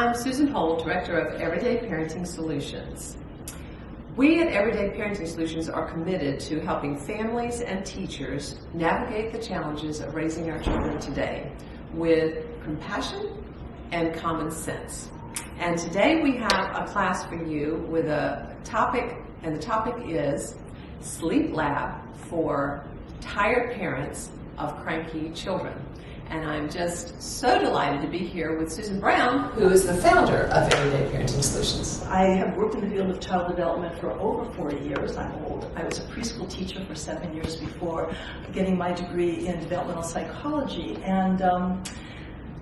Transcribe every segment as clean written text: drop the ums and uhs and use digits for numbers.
I'm Susan Holt, Director of Everyday Parenting Solutions. We at Everyday Parenting Solutions are committed to helping families and teachers navigate the challenges of raising our children today with compassion and common sense. And today we have a class for you with a topic, and the topic is Sleep Lab for tired parents of cranky children. And I'm just so delighted to be here with Susan Brown, who is the founder of Everyday Parenting Solutions. I have worked in the field of child development for over 40 years. I'm old. I was a preschool teacher for 7 years before getting my degree in developmental psychology. And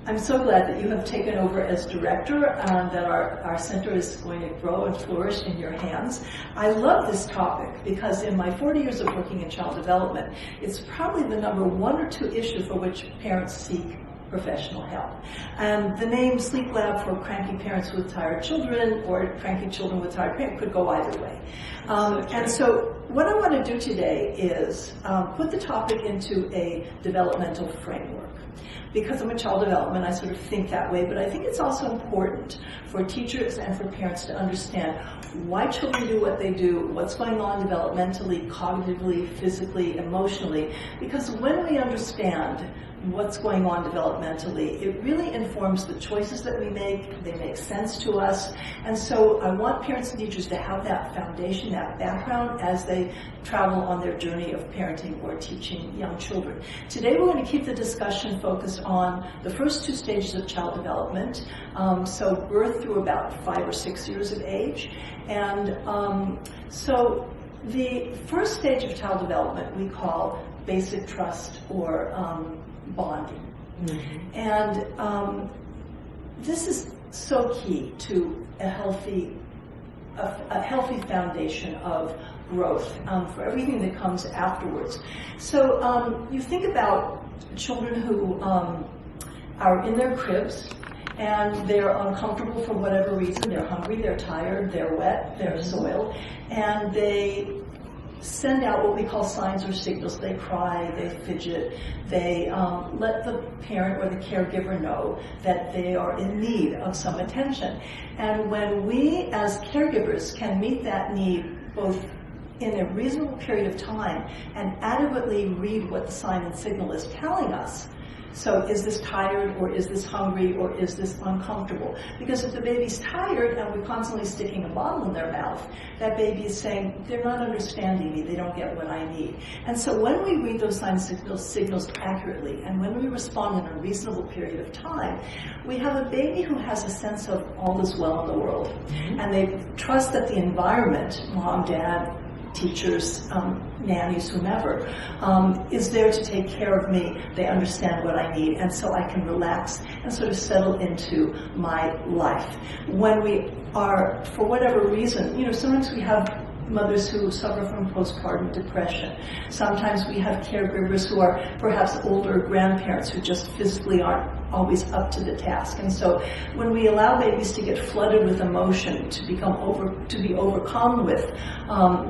I'm so glad that you have taken over as director and that our center is going to grow and flourish in your hands. I love this topic because in my 40 years of working in child development, it's probably the number one or two issue for which parents seek professional help. And the name Sleep Lab for cranky parents with tired children or cranky children with tired parents could go either way. And so what I want to do today is put the topic into a developmental framework. Because I'm a child development, I sort of think that way, but I think it's also important for teachers and for parents to understand why children do what they do, what's going on developmentally, cognitively, physically, emotionally, because when we understand what's going on developmentally, it really informs the choices that we make. They make sense to us. And so I want parents and teachers to have that foundation, that background as they travel on their journey of parenting or teaching young children. Today we're going to keep the discussion focused on the first two stages of child development, so birth through about 5 or 6 years of age. And so the first stage of child development we call basic trust or bonding. Mm-hmm. And this is so key to a healthy foundation of growth for everything that comes afterwards. So you think about children who are in their cribs and they're uncomfortable for whatever reason. They're hungry, they're tired, they're wet, they're soiled, and they send out what we call signs or signals. They cry, they fidget, they let the parent or the caregiver know that they are in need of some attention. And when we as caregivers can meet that need both in a reasonable period of time and adequately read what the sign and signal is telling us, so is this tired, or is this hungry, or is this uncomfortable? Because if the baby's tired and we're constantly sticking a bottle in their mouth, that baby is saying, they're not understanding me, they don't get what I need. And so when we read those signs and signals accurately, and when we respond in a reasonable period of time, we have a baby who has a sense of all is well in the world. Mm-hmm. And they trust that the environment, mom, dad, teachers, nannies, whomever, is there to take care of me. They understand what I need, and so I can relax and sort of settle into my life. When we are, for whatever reason, sometimes we have mothers who suffer from postpartum depression. Sometimes we have caregivers who are perhaps older grandparents who just physically aren't always up to the task. And so when we allow babies to get flooded with emotion, to be overcome with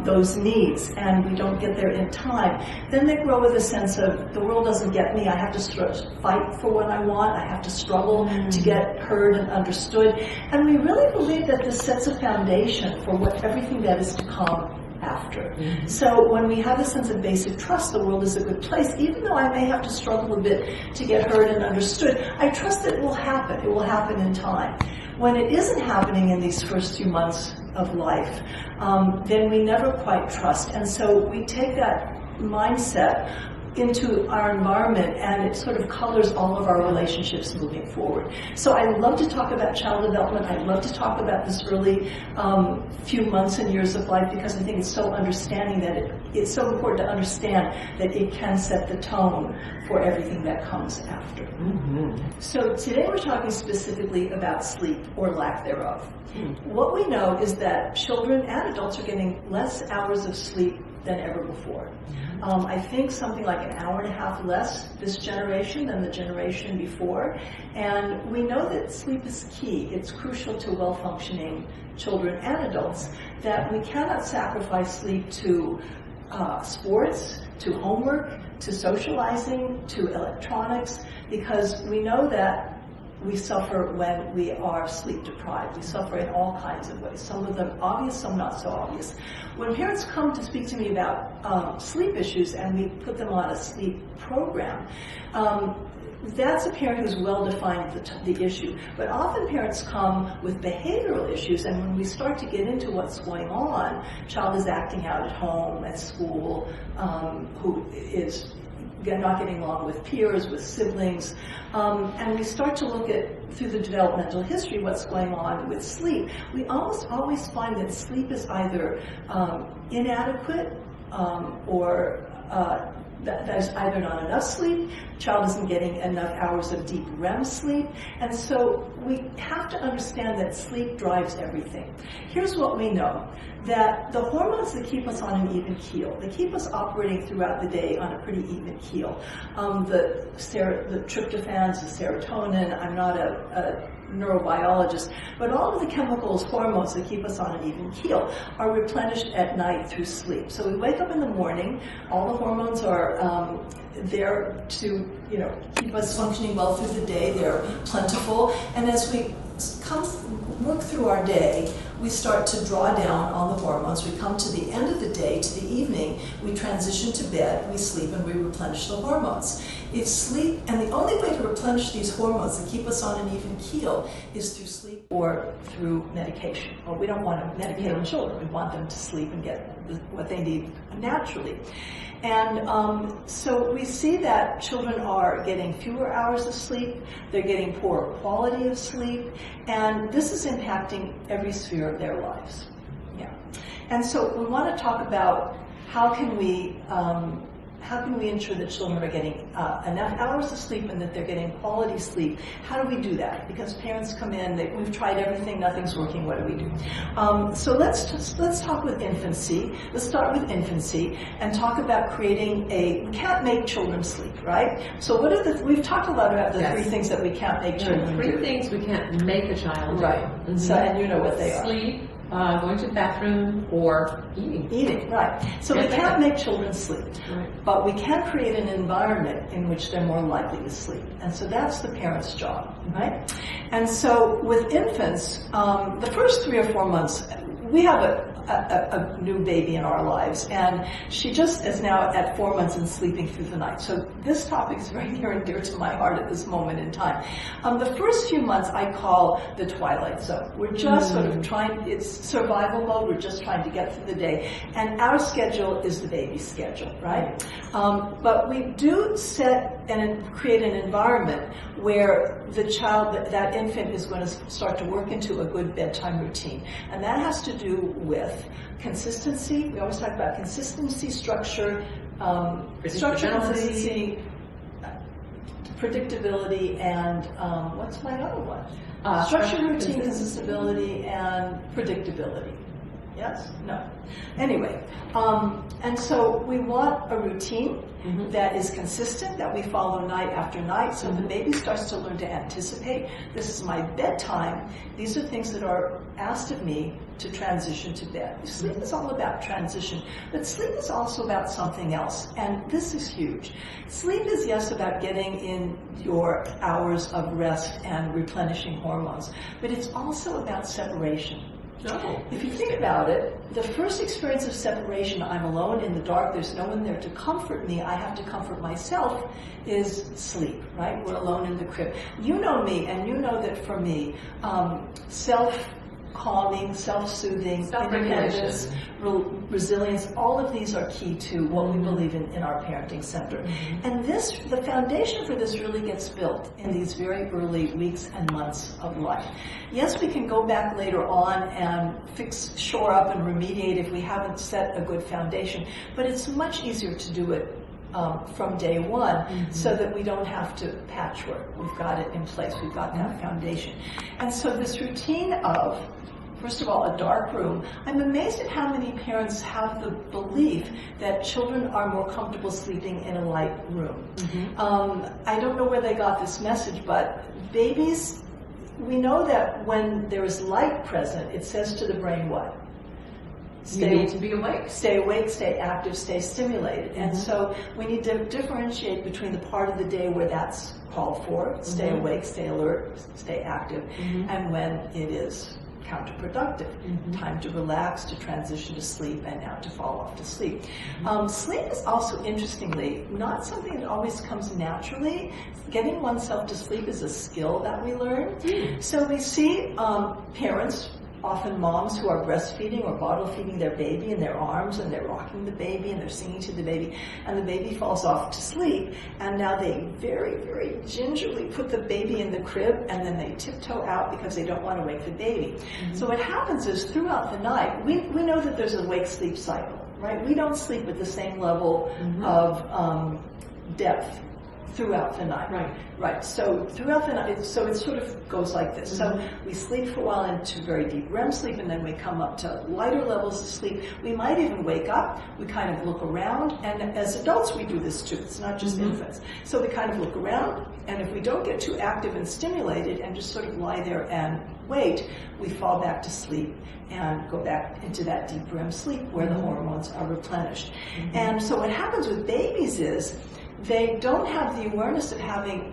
those needs, and we don't get there in time, then they grow with a sense of the world doesn't get me, I have to fight for what I want, I have to struggle to get heard and understood. And we really believe that this sets a foundation for everything that is to come after. Mm-hmm. So when we have a sense of basic trust, the world is a good place. Even though I may have to struggle a bit to get heard and understood, I trust that it will happen. It will happen in time. When it isn't happening in these first few months of life, then we never quite trust. And so we take that mindset into our environment, and it sort of colors all of our relationships moving forward. So I love to talk about child development. I love to talk about this early few months and years of life, because I think it's so understanding that it's so important to understand that it can set the tone for everything that comes after. Mm-hmm. So today we're talking specifically about sleep or lack thereof. Mm-hmm. What we know is that children and adults are getting less hours of sleep than ever before. I think something like an hour and a half less this generation than the generation before. And we know that sleep is key. It's crucial to well-functioning children and adults, that we cannot sacrifice sleep to sports, to homework, to socializing, to electronics, because we know that we suffer when we are sleep deprived. We suffer in all kinds of ways. Some of them obvious, some not so obvious. When parents come to speak to me about sleep issues and we put them on a sleep program, that's a parent who's well defined the issue. But often parents come with behavioral issues, and when we start to get into what's going on, child is acting out at home, at school, who is not getting along with peers, with siblings, and we start to look at, through the developmental history, what's going on with sleep. We almost always find that sleep is either inadequate or that there's either not enough sleep, child isn't getting enough hours of deep REM sleep, and so we have to understand that sleep drives everything. Here's what we know, that the hormones that keep us on an even keel, they keep us operating throughout the day on a pretty even keel. The tryptophans, the serotonin, I'm not a neurobiologist, but all of the chemicals, hormones that keep us on an even keel are replenished at night through sleep. So we wake up in the morning, all the hormones are there to keep us functioning well through the day, they're plentiful, and as we work through our day, we start to draw down on the hormones. We come to the end of the day, to the evening, we transition to bed, we sleep, and we replenish the hormones. If sleep, and the only way to replenish these hormones that keep us on an even keel is through sleep or through medication. Well, we don't want to medicate children. We want them to sleep and get what they need naturally. And so we see that children are getting fewer hours of sleep, they're getting poorer quality of sleep, and this is impacting every sphere of their lives. Yeah. And so we want to talk about how can we ensure that children are getting enough hours of sleep and that they're getting quality sleep? How do we do that? Because parents come in, we've tried everything, nothing's working, what do we do? So let's talk with infancy. Let's start with infancy and talk about creating we can't make children sleep, right? So we've talked a lot about the three things that we can't make children do. Three things we can't make a child do. Right. Mm-hmm. So, and you know what they are. Sleep, going to the bathroom, or eating. Eating, right. So we can't make children sleep, right, but we can create an environment in which they're more likely to sleep. And so that's the parent's job, right? And so with infants, the first 3 or 4 months, we have a new baby in our lives, and she just is now at 4 months and sleeping through the night. So this topic is very near and dear to my heart at this moment in time. The first few months I call the twilight zone. We're just sort of trying, it's survival mode, we're just trying to get through the day. And our schedule is the baby's schedule, right? But we do set and create an environment where the child, that infant is going to start to work into a good bedtime routine. And that has to do with consistency. We always talk about consistency, structure, consistency, predictability, and what's my other one? Structure, routine, consistency, and predictability. Yes? No. Anyway, and so we want a routine that is consistent, that we follow night after night, so the baby starts to learn to anticipate. This is my bedtime. These are things that are asked of me to transition to bed. Sleep is all about transition, but sleep is also about something else, and this is huge. Sleep is, yes, about getting in your hours of rest and replenishing hormones, but it's also about separation. Oh, if you think about it, the first experience of separation, I'm alone in the dark, there's no one there to comfort me, I have to comfort myself, is sleep, right? We're alone in the crib. You know me, and you know that for me, self-calming, self-soothing, independence, resilience, all of these are key to what we believe in our parenting center. And the foundation for this really gets built in these very early weeks and months of life. Yes, we can go back later on and shore up and remediate if we haven't set a good foundation, but it's much easier to do it from day one so that we don't have to patchwork. We've got it in place. We've got that foundation. And so this routine of, first of all, a dark room. I'm amazed at how many parents have the belief that children are more comfortable sleeping in a light room. I don't know where they got this message, but babies, we know that when there is light present, it says to the brain what? You need to be awake. Stay awake, stay active, stay stimulated. And so we need to differentiate between the part of the day where that's called for, stay awake, stay alert, stay active, and when it is counterproductive. Time to relax, to transition to sleep, and now to fall off to sleep. Sleep is also, interestingly, not something that always comes naturally. Getting oneself to sleep is a skill that we learn. So we see parents, often moms, who are breastfeeding or bottle feeding their baby in their arms, and they're rocking the baby and they're singing to the baby, and the baby falls off to sleep, and now they very, very gingerly put the baby in the crib, and then they tiptoe out because they don't want to wake the baby. So what happens is, throughout the night, we know that there's a wake-sleep cycle, right? We don't sleep at the same level of depth throughout the night. Right. So throughout the night, so it sort of goes like this. So we sleep for a while into very deep REM sleep, and then we come up to lighter levels of sleep. We might even wake up. We kind of look around, and as adults we do this too. It's not just infants. So we kind of look around, and if we don't get too active and stimulated and just sort of lie there and wait, we fall back to sleep and go back into that deep REM sleep where the hormones are replenished. And so what happens with babies is, they don't have the awareness of having,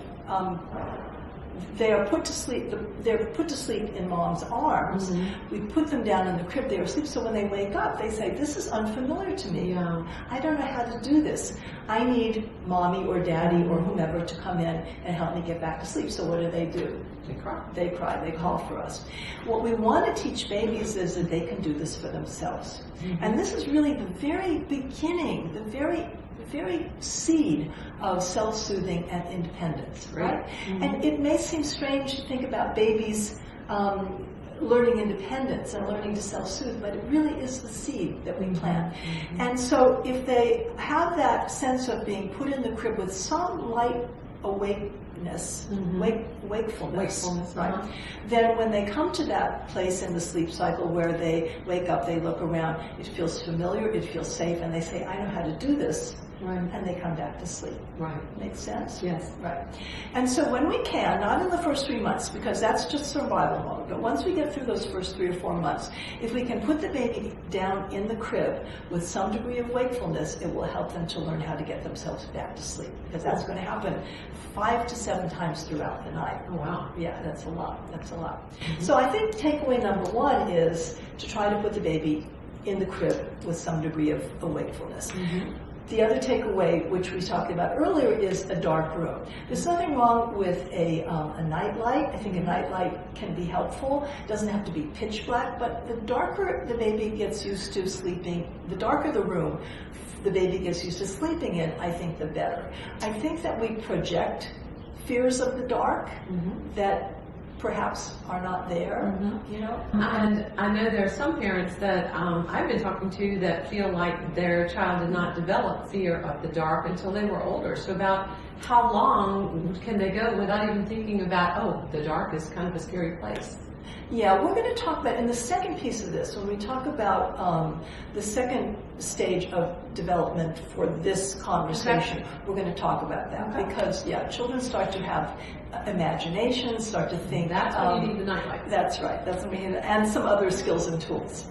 they are put to sleep, they're put to sleep in mom's arms. We put them down in the crib, they're asleep, so when they wake up, they say, this is unfamiliar to me. I don't know how to do this. I need mommy or daddy or whomever to come in and help me get back to sleep. So what do? They cry. They cry, they call for us. What we want to teach babies is that they can do this for themselves. And this is really the very beginning, the very seed of self-soothing and independence, right? And it may seem strange to think about babies learning independence and learning to self-soothe, but it really is the seed that we plant. And so if they have that sense of being put in the crib with some light awakeness, wakefulness, right? Then when they come to that place in the sleep cycle where they wake up, they look around, it feels familiar, it feels safe, and they say, I know how to do this. And they come back to sleep. Makes sense? Yes. And so when we can, not in the first 3 months, because that's just survival mode, but once we get through those first 3 or 4 months, if we can put the baby down in the crib with some degree of wakefulness, it will help them to learn how to get themselves back to sleep, because that's going to happen 5 to 7 times throughout the night. Oh, wow. Yeah, that's a lot. So I think takeaway number 1 is to try to put the baby in the crib with some degree of wakefulness. The other takeaway, which we talked about earlier, is a dark room. There's nothing wrong with a night light. I think a night light can be helpful. It doesn't have to be pitch black, but the darker the baby gets used to sleeping, the darker the room the baby gets used to sleeping in, I think the better. I think that we project fears of the dark that perhaps are not there, you know? And I know there are some parents that I've been talking to that feel like their child did not develop fear of the dark until they were older. So about how long can they go without even thinking about, oh, the dark is kind of a scary place? Yeah, we're going to talk about, in the second piece of this, when we talk about the second stage of development for this conversation, we're going to talk about that. Because, children start to have imagination, start to think. That's when you need the nightlight. That's right. That's when we need, and some other skills and tools.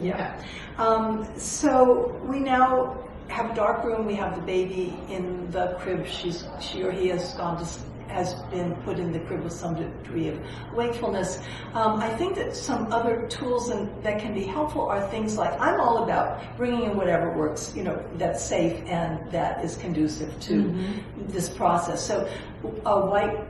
So we now have a dark room. We have the baby in the crib. She or he has been put in the crib with some degree of wakefulness. I think that some other tools that can be helpful are things like, I'm all about bringing in whatever works, that's safe and that is conducive to this process. So white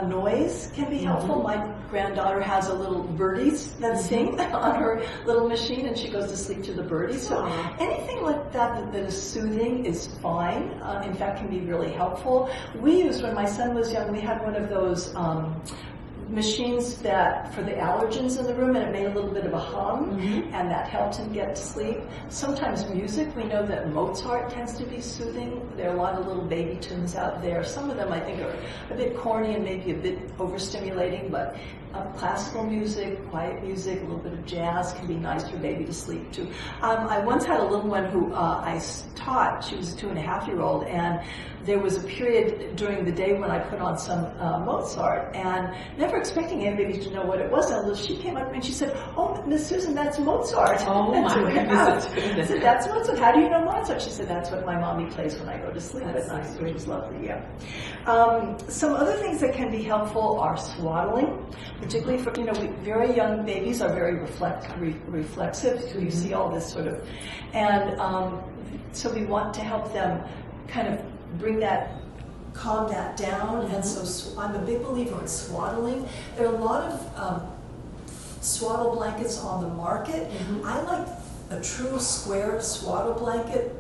noise can be helpful. My granddaughter has a little birdies that sing on her little machine, and she goes to sleep to the birdies. So anything like that is soothing is fine. In fact, can be really helpful. We used, when my son was young, we had one of those machines that for the allergens in the room, and it made a little bit of a hum, and that helped him get to sleep. Sometimes music, we know that Mozart tends to be soothing. There are a lot of little baby tunes out there. Some of them I think are a bit corny and maybe a bit overstimulating, but classical music, quiet music, a little bit of jazz can be nice for baby to sleep to. I once had a little one who I taught. She was a 2.5-year-old, and there was a period during the day when I put on some Mozart, and never expecting anybody to know what it was, until she came up to me and she said, "Oh, Miss Susan, that's Mozart." Oh my goodness. I said, "That's Mozart. How do you know Mozart?" She said, "That's what my mommy plays when I go to sleep at night," which was lovely, yeah. Some other things that can be helpful are swaddling, particularly for, very young babies are very reflexive, so you see all this sort of, and so we want to help them kind of calm that down, and so I'm a big believer in swaddling. There are a lot of swaddle blankets on the market. I like a true square swaddle blanket.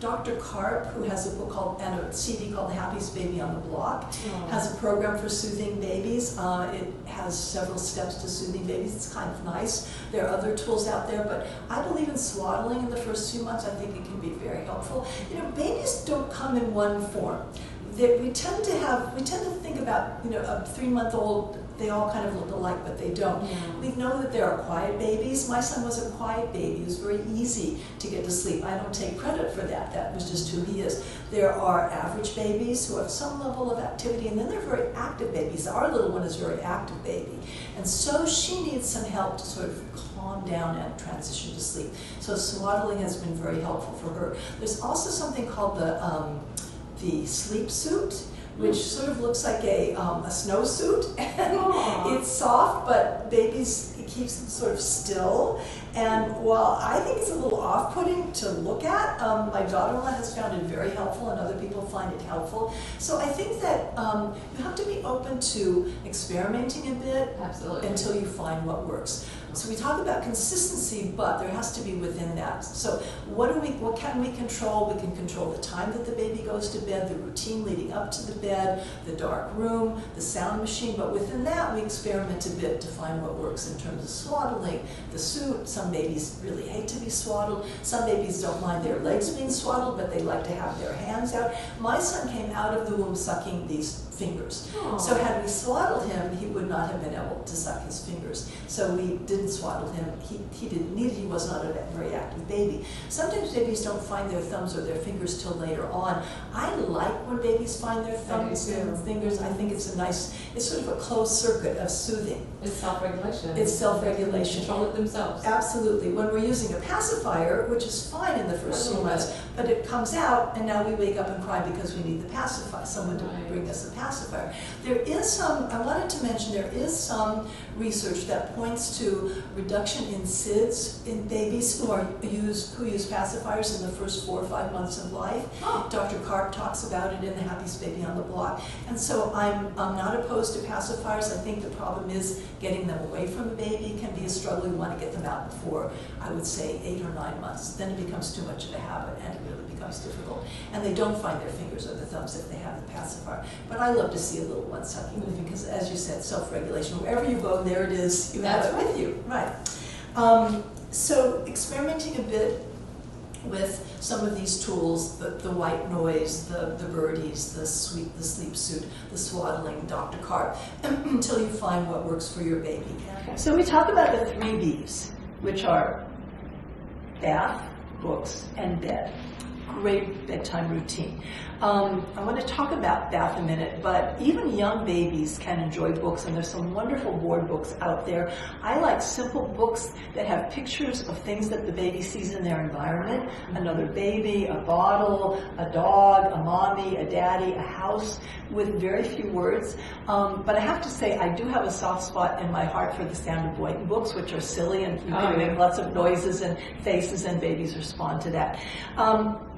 Dr. Karp, who has a book and a CD called The Happiest Baby on the Block, has a program for soothing babies. It has several steps to soothing babies. It's kind of nice. There are other tools out there, but I believe in swaddling in the first few months. I think it can be very helpful. Babies don't come in one form. We tend to think about, a 3-month-old, they all kind of look alike, but they don't. Yeah. We know that there are quiet babies. My son was a quiet baby. He was very easy to get to sleep. I don't take credit for that. That was just who he is. There are average babies who have some level of activity, and then there are very active babies. Our little one is a very active baby. And so she needs some help to sort of calm down and transition to sleep. So swaddling has been very helpful for her. There's also something called the sleep suit, which sort of looks like a snowsuit, and it's soft, but babies, it keeps them sort of still. And while I think it's a little off-putting to look at, my daughter-in-law has found it very helpful, and other people find it helpful. So I think that you have to be open to experimenting a bit. Absolutely. Until you find what works. So we talk about consistency, but there has to be within that. So what can we control? We can control the time that the baby goes to bed, the routine leading up to the bed, the dark room, the sound machine, but within that we experiment a bit to find what works in terms of swaddling, the suit. Some babies really hate to be swaddled. Some babies don't mind their legs being swaddled, but they like to have their hands out. My son came out of the womb sucking these fingers. Aww. So had we swaddled him, he would not have been able to suck his fingers. So we didn't swaddle him. He didn't need it. He was not a very active baby. Sometimes babies don't find their thumbs or their fingers till later on. I like when babies find their thumbs and fingers. I think it's it's sort of a closed circuit of soothing. It's self-regulation. It's self-regulation. Control it themselves. Absolutely. When we're using a pacifier, which is fine in the first few months, but it comes out and now we wake up and cry because we need the pacifier, someone to bring us a pacifier. There is I wanted to mention, there is some research that points to reduction in SIDS in babies who use pacifiers in the first 4 or 5 months of life. Dr. Karp talks about it in The Happiest Baby on the Block. And so I'm not opposed to pacifiers. I think the problem is getting them away from the baby can be a struggle. We want to get them out before, I would say, 8 or 9 months. Then it becomes too much of a habit and it really becomes difficult. And they don't find their fingers or the thumbs if they have the pacifier. But I love to see a little one sucking because, as you said, self-regulation. Wherever you go, there it is. You have it with you. Right. So experimenting a bit with some of these tools, the white noise, the birdies, the sleep suit, the swaddling, Dr. Karp, until you find what works for your baby. Okay. So we talk about the 3 Bs, which are bath, books, and bed. Great bedtime routine. I want to talk about bath a minute, but even young babies can enjoy books, and there's some wonderful board books out there. I like simple books that have pictures of things that the baby sees in their environment. Another baby, a bottle, a dog, a mommy, a daddy, a house, with very few words. But I have to say, I do have a soft spot in my heart for the Standard Boyton books, which are silly and you can make lots of noises and faces, and babies respond to that.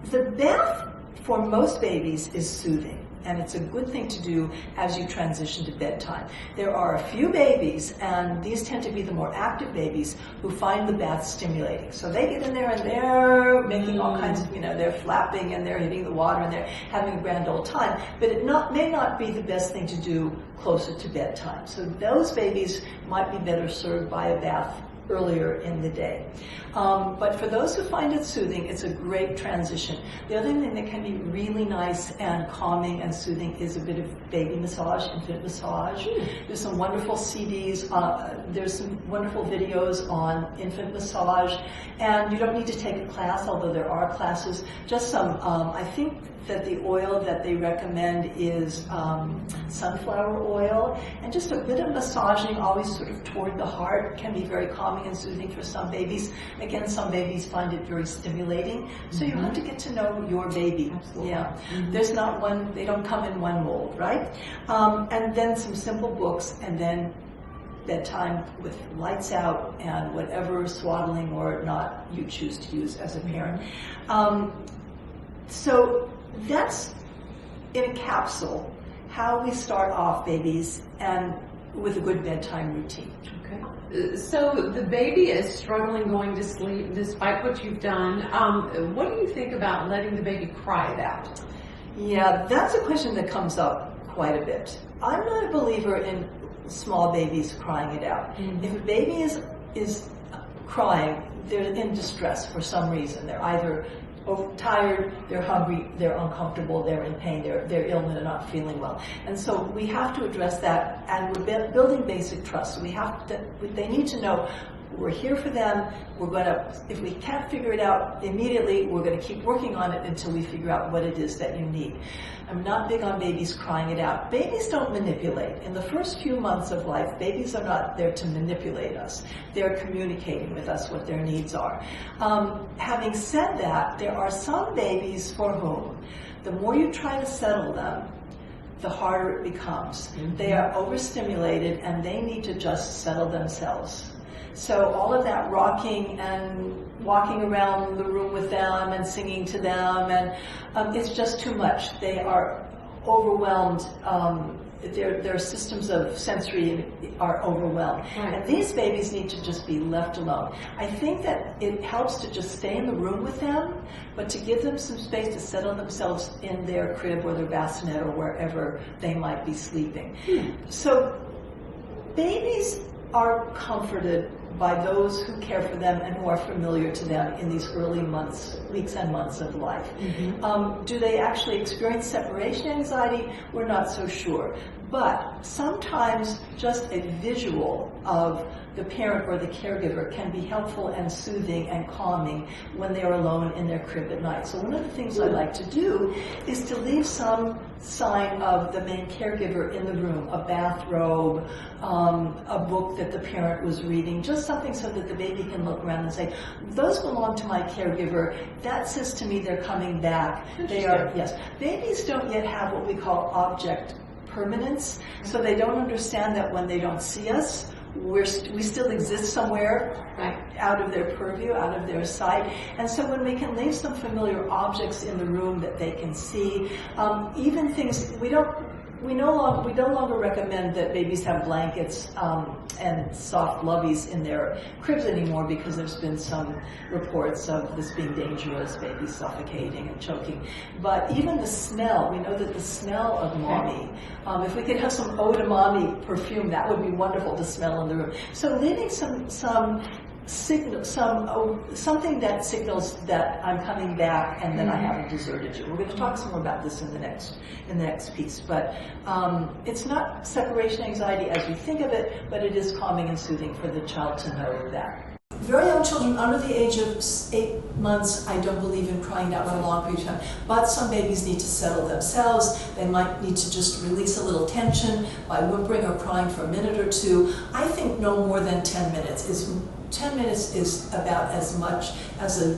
The bath for most babies is soothing, and it's a good thing to do as you transition to bedtime. There are a few babies, and these tend to be the more active babies, who find the bath stimulating. So they get in there and they're making all kinds of, they're flapping and they're hitting the water and they're having a grand old time, but it may not be the best thing to do closer to bedtime. So those babies might be better served by a bath earlier in the day. But for those who find it soothing, it's a great transition. The other thing that can be really nice and calming and soothing is a bit of baby massage, infant massage. There's some wonderful CDs, there's some wonderful videos on infant massage, and you don't need to take a class, although there are classes. Just some, I think that the oil that they recommend is sunflower oil, and just a bit of massaging, always sort of toward the heart, can be very calming and soothing for some babies. Again, some babies find it very stimulating, so you have to get to know your baby. Absolutely. Yeah, there's not one, they don't come in one mold, right? And then some simple books, and then bedtime with lights out and whatever swaddling or not you choose to use as a parent. So that's, in a capsule, how we start off babies and with a good bedtime routine. Okay. So the baby is struggling going to sleep despite what you've done. What do you think about letting the baby cry it out? Yeah, that's a question that comes up quite a bit. I'm not a believer in small babies crying it out. If a baby is crying, they're in distress for some reason. They're either tired, they're hungry, they're uncomfortable, they're in pain, they're ill, and they're not feeling well. And so we have to address that, and we're building basic trust. So they need to know we're here for them. We're going to, if we can't figure it out immediately, we're going to keep working on it until we figure out what it is that you need. I'm not big on babies crying it out. Babies don't manipulate. In the first few months of life, babies are not there to manipulate us. They're communicating with us what their needs are. Having said that, there are some babies for whom the more you try to settle them, the harder it becomes. They are overstimulated and they need to just settle themselves. So all of that rocking and walking around the room with them and singing to them, and it's just too much. They are overwhelmed. Their systems of sensory are overwhelmed. Right. And these babies need to just be left alone. I think that it helps to just stay in the room with them, but to give them some space to settle themselves in their crib or their bassinet or wherever they might be sleeping. So babies are comforted by those who care for them and who are familiar to them in these early months, weeks and months of life. Do they actually experience separation anxiety? We're not so sure. But sometimes just a visual of the parent or the caregiver can be helpful and soothing and calming when they're alone in their crib at night. So one of the things I like to do is to leave some sign of the main caregiver in the room, a bathrobe, a book that the parent was reading, just something so that the baby can look around and say, those belong to my caregiver. That says to me they're coming back. They are, yes. Babies don't yet have what we call object permanence, so they don't understand that when they don't see us, we still exist somewhere out of their purview, out of their sight. And so when we can leave some familiar objects in the room that they can see, even things we no longer recommend that babies have blankets and soft loveys in their cribs anymore, because there's been some reports of this being dangerous, babies suffocating and choking. But even the smell, we know that the smell of mommy, if we could have some eau de mommy perfume, that would be wonderful to smell in the room. So leaving some signal, something that signals that I'm coming back and that I haven't deserted you. We're going to talk some more about this in the next piece. But it's not separation anxiety as we think of it, but it is calming and soothing for the child to know that. Very young children under the age of 8 months, I don't believe in crying out for a long period of time, but some babies need to settle themselves. They might need to just release a little tension by whimpering or crying for a minute or two. I think no more than 10 minutes is 10 minutes is about as much as a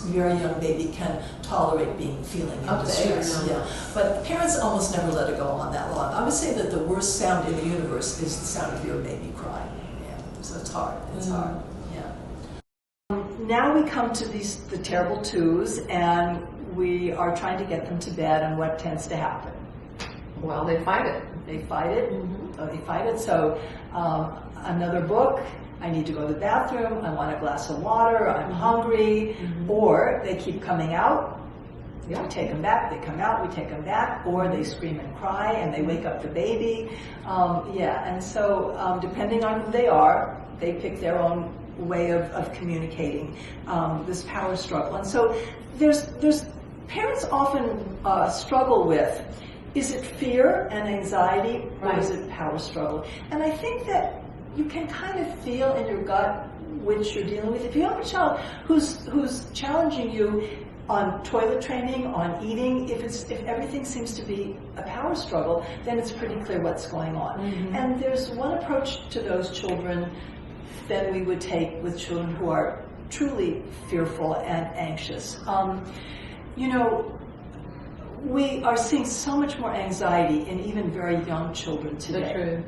very young baby can tolerate feeling in distress. Yeah. But parents almost never let it go on that long. I would say that the worst sound in the universe is the sound of your baby crying. Yeah. So it's hard. It's hard. Yeah. Now we come to the terrible twos, and we are trying to get them to bed, and what tends to happen? Well, they fight it. They fight it. Oh, they fight it. So another book. I need to go to the bathroom, I want a glass of water, I'm hungry, or they keep coming out, We take them back, they come out, we take them back, or they scream and cry and they wake up the baby. And so depending on who they are, they pick their own way of communicating this power struggle. And so there's parents often struggle with, is it fear and anxiety, or is it power struggle? And I think that you can kind of feel in your gut which you're dealing with. If you have a child who's challenging you on toilet training, on eating, if everything seems to be a power struggle, then it's pretty clear what's going on. And there's one approach to those children that we would take with children who are truly fearful and anxious. We are seeing so much more anxiety in even very young children today. True.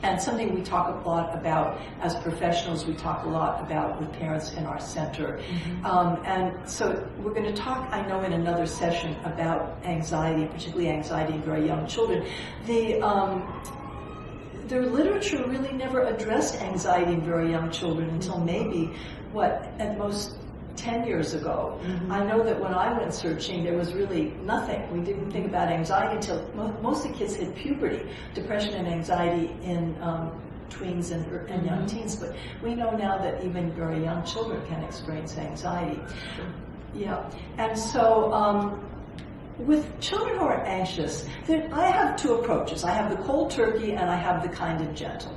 And something we talk a lot about as professionals, we talk a lot about with parents in our center. And so we're going to talk, I know, in another session about anxiety, particularly anxiety in very young children. The literature really never addressed anxiety in very young children until maybe, at most 10 years ago. I know that when I went searching, there was really nothing. We didn't think about anxiety until most of the kids hit puberty, depression and anxiety in tweens and young teens. But we know now that even very young children can experience anxiety. And so with children who are anxious, I have two approaches. I have the cold turkey and I have the kind and gentle.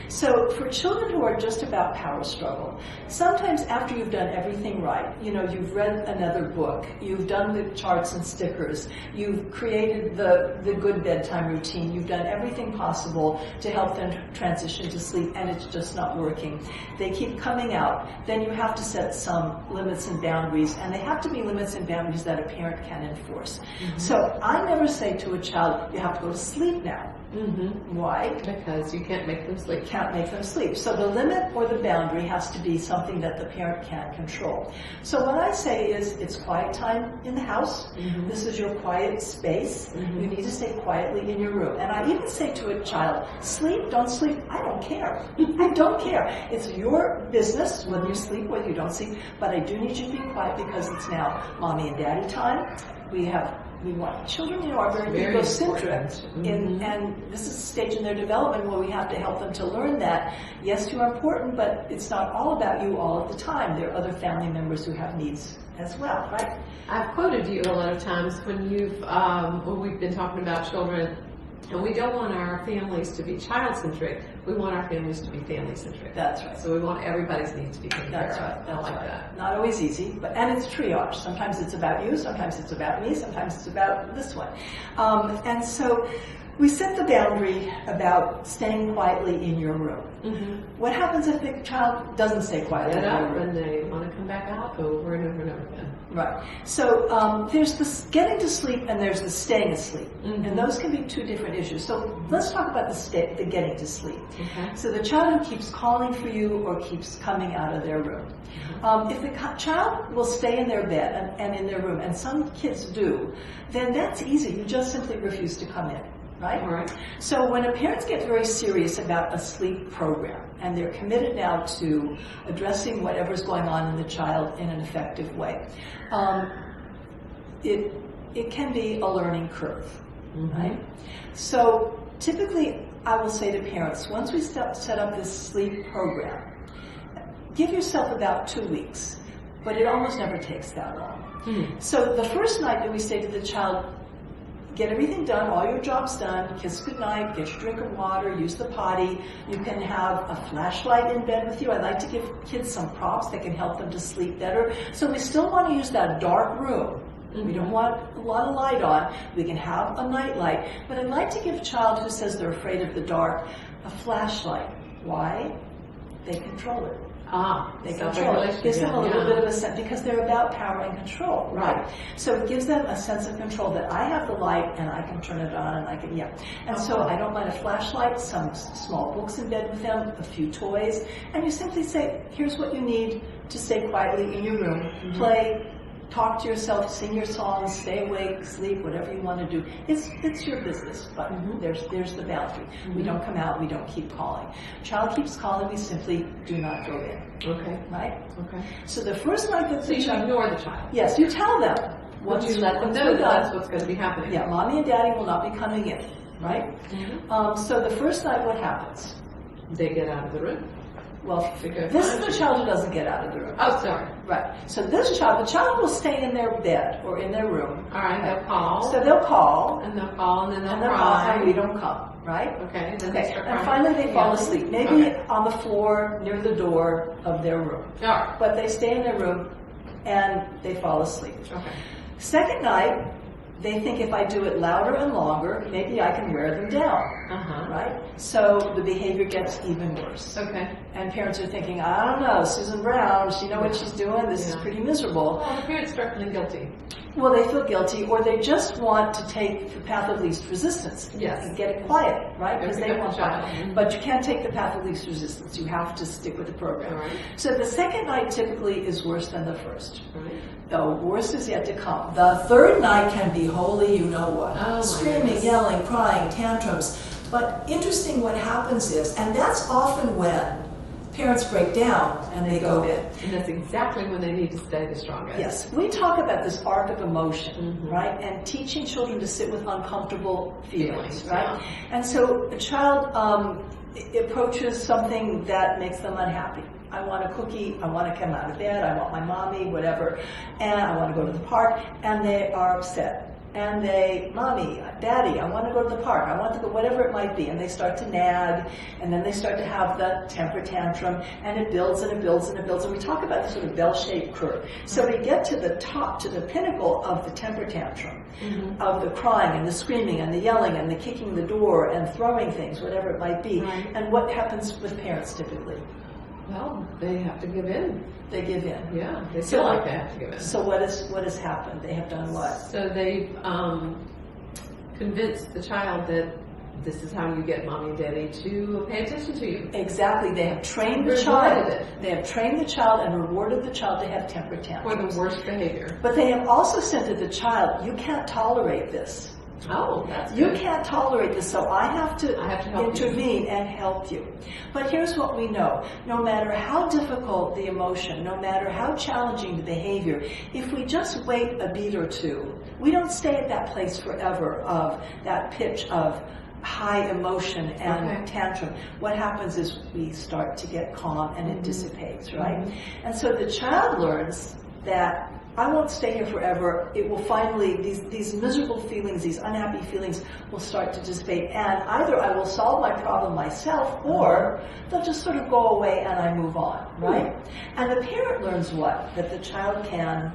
So for children who are just about power struggle, sometimes after you've done everything right, you've read another book, you've done the charts and stickers, you've created the good bedtime routine, you've done everything possible to help them transition to sleep, and it's just not working. They keep coming out. Then you have to set some limits and boundaries, and they have to be limits and boundaries that a parent can enforce. So I never say to a child, you have to go to sleep now. Why? Because you can't make them sleep. Can't make them sleep. So the limit or the boundary has to be something that the parent can't control. So what I say is, it's quiet time in the house. This is your quiet space. You need to stay quietly in your room. And I even say to a child, sleep, don't sleep, I don't care. I don't care. It's your business whether you sleep, whether you don't sleep, but I do need you to be quiet because it's now mommy and daddy time. We want children, are very egocentric, and this is a stage in their development where we have to help them to learn that, yes, you are important, but it's not all about you all of the time. There are other family members who have needs as well, right? I've quoted you a lot of times when we've been talking about children, and we don't want our families to be child-centric. We want our families to be family-centric. That's right. So we want everybody's needs to be taken care of. That's right. I like that. Not always easy, and it's triage. Sometimes it's about you, sometimes it's about me, sometimes it's about this one. And so we set the boundary about staying quietly in your room. What happens if the child doesn't stay quietly in your room? And they want to come back out over and over and over again. Right. So there's this getting to sleep and there's the staying asleep. And those can be two different issues. So let's talk about the getting to sleep. So the child who keeps calling for you or keeps coming out of their room. If the child will stay in their bed and in their room, and some kids do, then that's easy. You just simply refuse to come in. Right? So when parents get very serious about a sleep program, and they're committed now to addressing whatever's going on in the child in an effective way, it can be a learning curve, right? So typically I will say to parents, once we set up this sleep program, give yourself about 2 weeks, but it almost never takes that long. So the first night that we say to the child, get everything done, all your jobs done, kiss goodnight, get your drink of water, use the potty. You can have a flashlight in bed with you. I like to give kids some props that can help them to sleep better. So we still want to use that dark room. We don't want a lot of light on. We can have a night light. But I'd like to give a child who says they're afraid of the dark a flashlight. Why? They control it. They control it. Gives them a little bit of a sense, because they're about power and control, right? So it gives them a sense of control that I have the light and I can turn it on and I can, And so I don't mind a flashlight, some small books in bed with them, a few toys, and you simply say, here's what you need to stay quietly in your room, play, talk to yourself, sing your songs, stay awake, sleep, whatever you want to do. It's your business, but there's the boundary. We don't come out, we don't keep calling. Child keeps calling, we simply do not go in. Okay. Right? Okay. So the first night that you ignore the child. Yes, you tell them. Once you let them know that that's what's going to be happening. Yeah, mommy and daddy will not be coming in, right? So the first night, what happens? They get out of the room. Well, this is the child who doesn't get out of the room. Oh, sorry. Right. So the child will stay in their bed or in their room. All right, they'll call. So they'll call. And they'll call, and then they'll cry. cry. And we don't come, right? Okay, then they start and crying. finally they fall asleep. Maybe on the floor near the door of their room. All right. But they stay in their room and they fall asleep. Okay. Second night, they think if I do it louder and longer, maybe I can wear them down, right? So the behavior gets even worse. Okay. And parents are thinking, I don't know, Susan Brown, does she know what she's doing? This is pretty miserable. Well, the parents start feeling guilty. Well, they feel guilty, or they just want to take the path of least resistance. Yes. And get it quiet, right? Because they want child. quiet. But you can't take the path of least resistance. You have to stick with the program. Right. So the second night typically is worse than the first. Right. The worst is yet to come. The third night can be holy, you know what. Oh, Screaming, yelling, crying, tantrums. But interesting what happens is, and that's often when parents break down and they go in. And that's exactly when they need to stay the strongest. Yes, we talk about this arc of emotion, right? And teaching children to sit with uncomfortable feelings, right? Yeah. And so a child approaches something that makes them unhappy. I want a cookie, I want to come out of bed, I want my mommy, whatever, and I want to go to the park, and they are upset. And they, mommy, daddy, I want to go to the park, I want to go, whatever it might be, and they start to nag, and then they start to have the temper tantrum, and it builds and it builds and it builds, and we talk about this sort of bell-shaped curve. So we get to the top, to the pinnacle of the temper tantrum, of the crying and the screaming and the yelling and the kicking the door and throwing things, whatever it might be. Right. And what happens with parents typically? Well, they have to give in. They give in. Yeah, they feel like they have to give in. So what has happened? They have done what? So they've convinced the child that this is how you get mommy and daddy to pay attention to you. Exactly. They have trained the child. They have trained the child and rewarded the child to have temper tantrums. For the worst behavior. But they have also said to the child, you can't tolerate this. Oh, that's You good. can't tolerate this, so I have to help intervene and help you. But here's what we know. No matter how difficult the emotion, no matter how challenging the behavior, if we just wait a beat or two, we don't stay at that place forever of that pitch of high emotion and tantrum. What happens is we start to get calm and it dissipates, right? And so the child learns that I won't stay here forever. It will finally, these miserable feelings, these unhappy feelings will start to dissipate, and either I will solve my problem myself or they'll just sort of go away and I move on, right? And the parent learns what? That the child can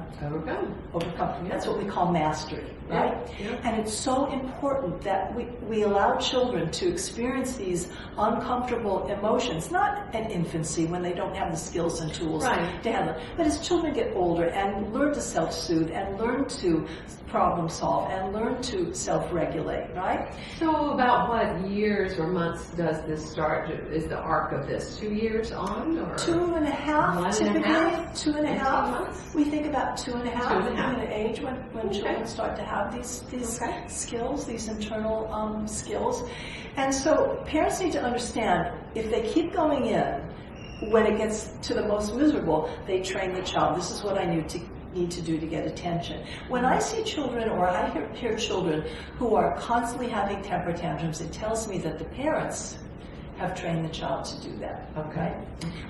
overcome. That's what we call mastery, right? Yeah. And it's so important that we allow children to experience these uncomfortable emotions, not at infancy when they don't have the skills and tools to handle it, but as children get older and learn to self-soothe and learn to problem solve and learn to self-regulate, right? So about what years or months does this start? Is the arc of this 2 years on? Or 2.5 typically. 2.5 months? We think about 2.5. 2.5. The age when children start to have these skills, these internal skills. And so parents need to understand, if they keep going in, when it gets to the most miserable, they train the child. This is what I need to do to get attention. When I see children, or I hear children who are constantly having temper tantrums, it tells me that the parents have trained the child to do that. Okay?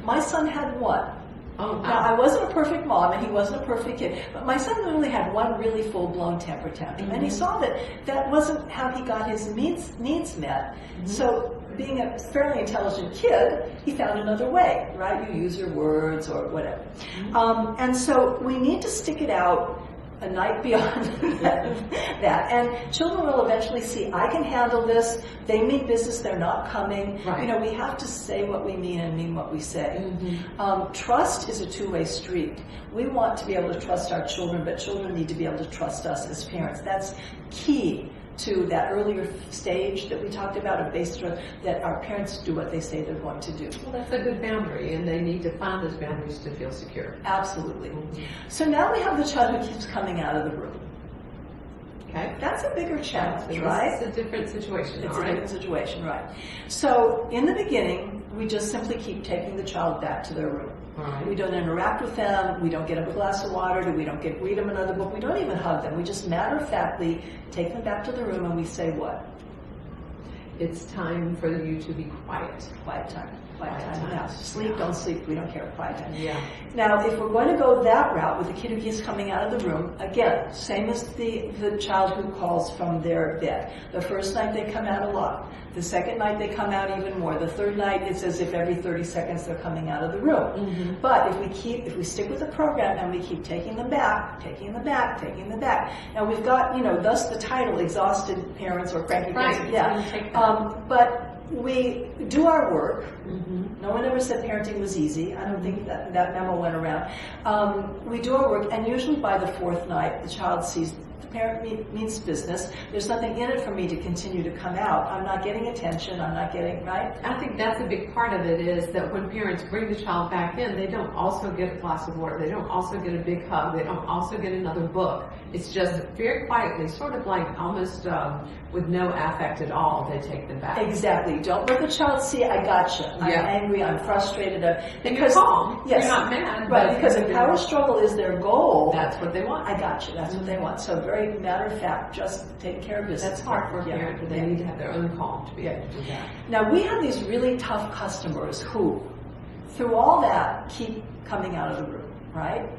My son had one. Oh, Now, I wasn't a perfect mom, and he wasn't a perfect kid, but my son literally had one really full-blown temper tantrum, and he saw that that wasn't how he got his needs met. So, being a fairly intelligent kid, he found another way, right? You use your words or whatever. And so, we need to stick it out a night beyond that. And children will eventually see, I can handle this. They mean business, they're not coming. Right. You know, we have to say what we mean and mean what we say. Trust is a two-way street. We want to be able to trust our children, but children need to be able to trust us as parents. That's key to that earlier stage that we talked about, of basic trust, that our parents do what they say they're going to do. Well, that's a good boundary, and they need to find those boundaries to feel secure. Absolutely. So now we have the child who keeps coming out of the room. Okay? That's a bigger challenge, So right? It's a different situation, It's all a right? different situation, right. So in the beginning, we just simply keep taking the child back to their room. Right. We don't interact with them, we don't get them a glass of water, we don't read them another book, we don't even hug them. We just matter-of-factly take them back to the room and we say what? It's time for you to be quiet. Quiet time. Quiet time. Now, sleep, don't sleep, we don't care. Quiet time. Yeah. Now, if we're going to go that route with the kid who keeps coming out of the room, again, same as the child who calls from their bed. The first night they come out a lot. The second night they come out even more. The third night it's as if every 30 seconds they're coming out of the room. Mm-hmm. But if we stick with the program and we keep taking them back, taking them back, taking them back. Now we've got, thus the title, Exhausted Parents or Cranky Parents. Right. Yeah. But we do our work. Mm-hmm. No one ever said parenting was easy. I don't think that memo went around. We do our work, and usually by the fourth night, the child sees the parent means business. There's nothing in it for me to continue to come out. I'm not getting attention. I'm not getting, right? I think that's a big part of it is that when parents bring the child back in, they don't also get a glass of water. They don't also get a big hug. They don't also get another book. It's just very quietly, sort of like almost with no affect at all, they take them back. Exactly. Don't let the child see, I gotcha. I'm angry, I'm frustrated. And you're calm. Yes. You're not mad. Right, because if power struggle is their goal, that's what they want. I gotcha. That's what they want. So very matter of fact, just take care of business. That's hard for a parent, but they need to have their own calm to be able to do that. Now, we have these really tough customers who, through all that, keep coming out of the room, right?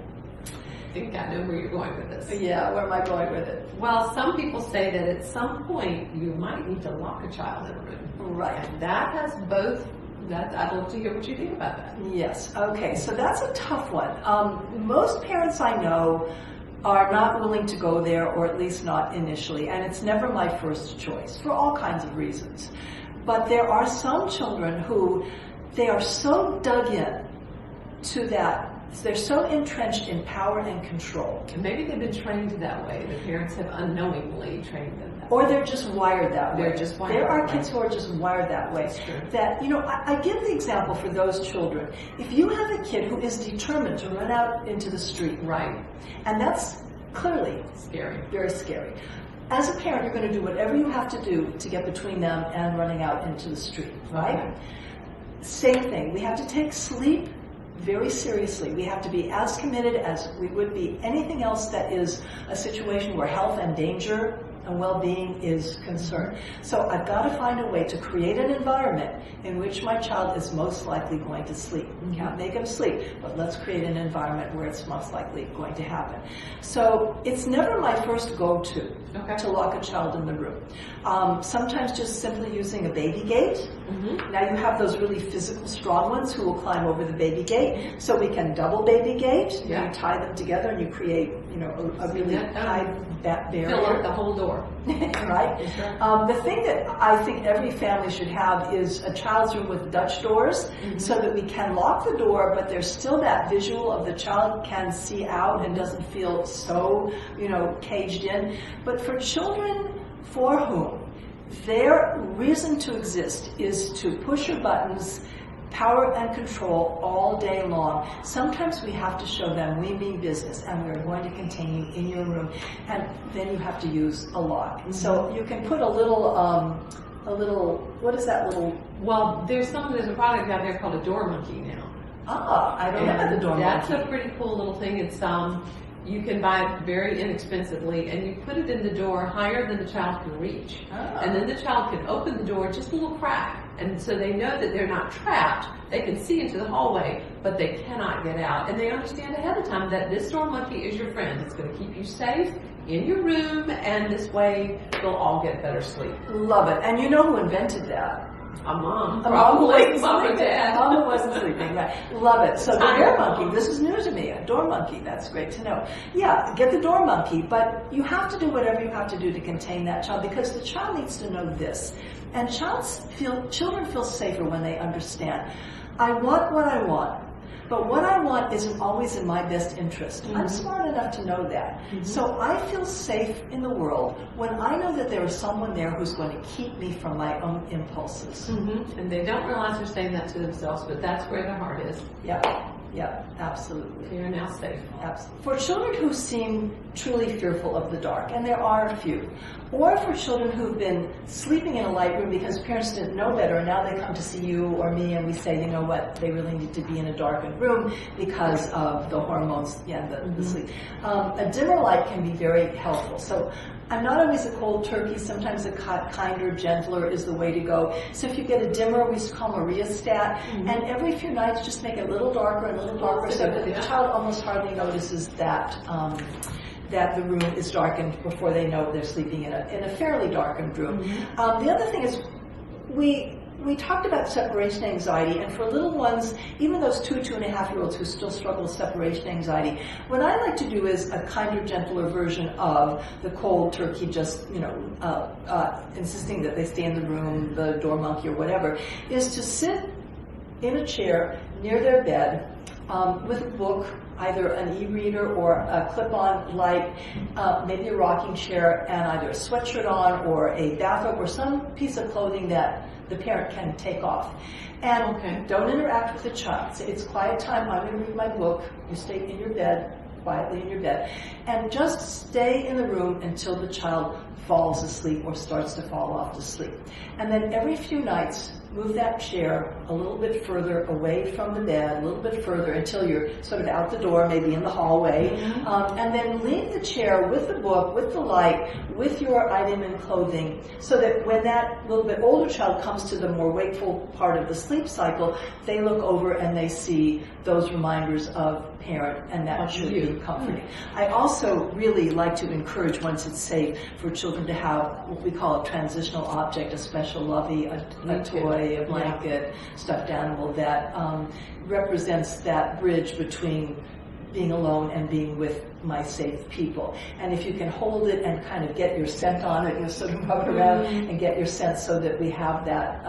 I think I know where you're going with this. Yeah, where am I going with it? Well, some people say that at some point you might need to lock a child in a room. Right. And that has both. I'd love to hear what you think about that. Yes. Okay. So that's a tough one. Most parents I know are not willing to go there, or at least not initially, and it's never my first choice for all kinds of reasons. But there are some children who they are so dug in to that. They're so entrenched in power and control. And maybe they've been trained that way. The parents have unknowingly trained them that way. Or they're just wired that way. They're just wired There are that way. kids who are just wired that way. That's true. That, I give the example for those children. If you have a kid who is determined to run out into the street, Right. and that's clearly Scary. very scary. As a parent, you're going to do whatever you have to do to get between them and running out into the street, right? Okay. Same thing. We have to take sleep very seriously. We have to be as committed as we would be anything else that is a situation where health and danger and well-being is concerned. So I've got to find a way to create an environment in which my child is most likely going to sleep. We can't make him sleep, but let's create an environment where it's most likely going to happen. So it's never my first go-to to lock a child in the room. Sometimes just simply using a baby gate. Now you have those really physical strong ones who will climb over the baby gate, so we can double baby gate. You tie them together and you create, a really high barrier. Fill up the whole door. Right? The thing that I think every family should have is a child's room with Dutch doors, so that we can lock the door, but there's still that visual of the child can see out and doesn't feel so, caged in. But for children for whom their reason to exist is to push your buttons, power and control all day long. Sometimes we have to show them we mean business and we're going to contain you in your room, and then you have to use a lock. So you can put a little, what is that little? Well, there's a product out there called a door monkey now. I don't know about the door That's monkey. a pretty cool little thing. It's you can buy it very inexpensively, and you put it in the door higher than the child can reach. And then the child can open the door just a little crack. And so they know that they're not trapped. They can see into the hallway, but they cannot get out. And they understand ahead of time that this door monkey is your friend. It's going to keep you safe in your room, and this way they'll all get better sleep. Love it. And you know who invented that? A mom. Probably mom and dad. Mom who wasn't sleeping, right. Love it. So the door monkey, this is new to me, a door monkey, that's great to know. Yeah, get the door monkey, but you have to do whatever you have to do to contain that child, because the child needs to know this. And children feel safer when they understand. I want what I want, but what I want isn't always in my best interest. I'm smart enough to know that. So I feel safe in the world when I know that there is someone there who's going to keep me from my own impulses. And they don't realize they're saying that to themselves, but that's where their heart is. Yeah. Yeah, absolutely. You're now safe. Absolutely. For children who seem truly fearful of the dark, and there are a few, or for children who've been sleeping in a light room because parents didn't know better, and now they come to see you or me and we say, you know what, they really need to be in a darkened room because of the hormones, the sleep. A dimmer light can be very helpful. So I'm not always a cold turkey. Sometimes a kinder, gentler is the way to go. So if you get a dimmer, we used to call them a rheostat, and every few nights just make it a little darker and a little darker so that the child almost hardly notices that that the room is darkened before they know they're sleeping in a fairly darkened room. The other thing is we talked about separation anxiety, and for little ones, even those 2.5-year-olds who still struggle with separation anxiety, what I like to do is a kinder, gentler version of the cold turkey, just, insisting that they stay in the room, the door monkey or whatever, is to sit in a chair near their bed with a book, either an e-reader or a clip-on light, maybe a rocking chair, and either a sweatshirt on or a bathrobe or some piece of clothing that the parent can take off. And don't interact with the child. Say, it's quiet time, I'm going to read my book. You stay in your bed, quietly in your bed, and just stay in the room until the child falls asleep or starts to fall off to sleep. And then every few nights, move that chair a little bit further away from the bed, a little bit further until you're sort of out the door, maybe in the hallway, and then leave the chair with the book, with the light, with your item and clothing, so that when that little bit older child comes to the more wakeful part of the sleep cycle, they look over and they see those reminders of parent, and that should be comforting. I also really like to encourage, once it's safe, for children to have what we call a transitional object, a special lovey, a toy, a blanket, stuffed animal that represents that bridge between being alone and being with my safe people. And if you can hold it and kind of get your scent on it, sort of rub it around and get your scent so that we have that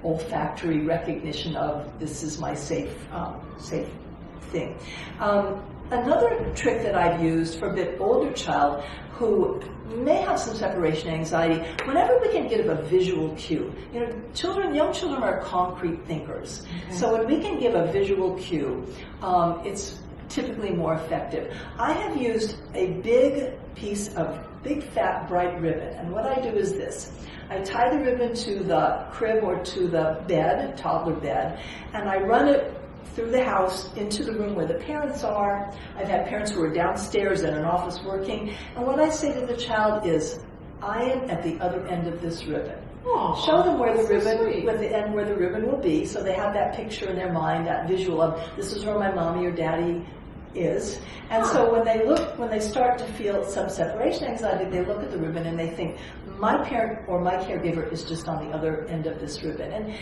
olfactory recognition of this is my safe thing. Another trick that I've used for a bit older child who may have some separation anxiety, whenever we can give a visual cue. Young children are concrete thinkers. So when we can give a visual cue, it's typically more effective. I have used a big piece of big fat bright ribbon, and what I do is this. I tie the ribbon to the crib or to the bed, toddler bed, and I run it through the house into the room where the parents are. I've had parents who are downstairs in an office working, and what I say to the child is, I am at the other end of this ribbon. Aww, show them where the ribbon, with the end where the ribbon will be, so they have that picture in their mind, that visual of this is where my mommy or daddy is. And so when they start to feel some separation anxiety, they look at the ribbon and they think, my parent or my caregiver is just on the other end of this ribbon. And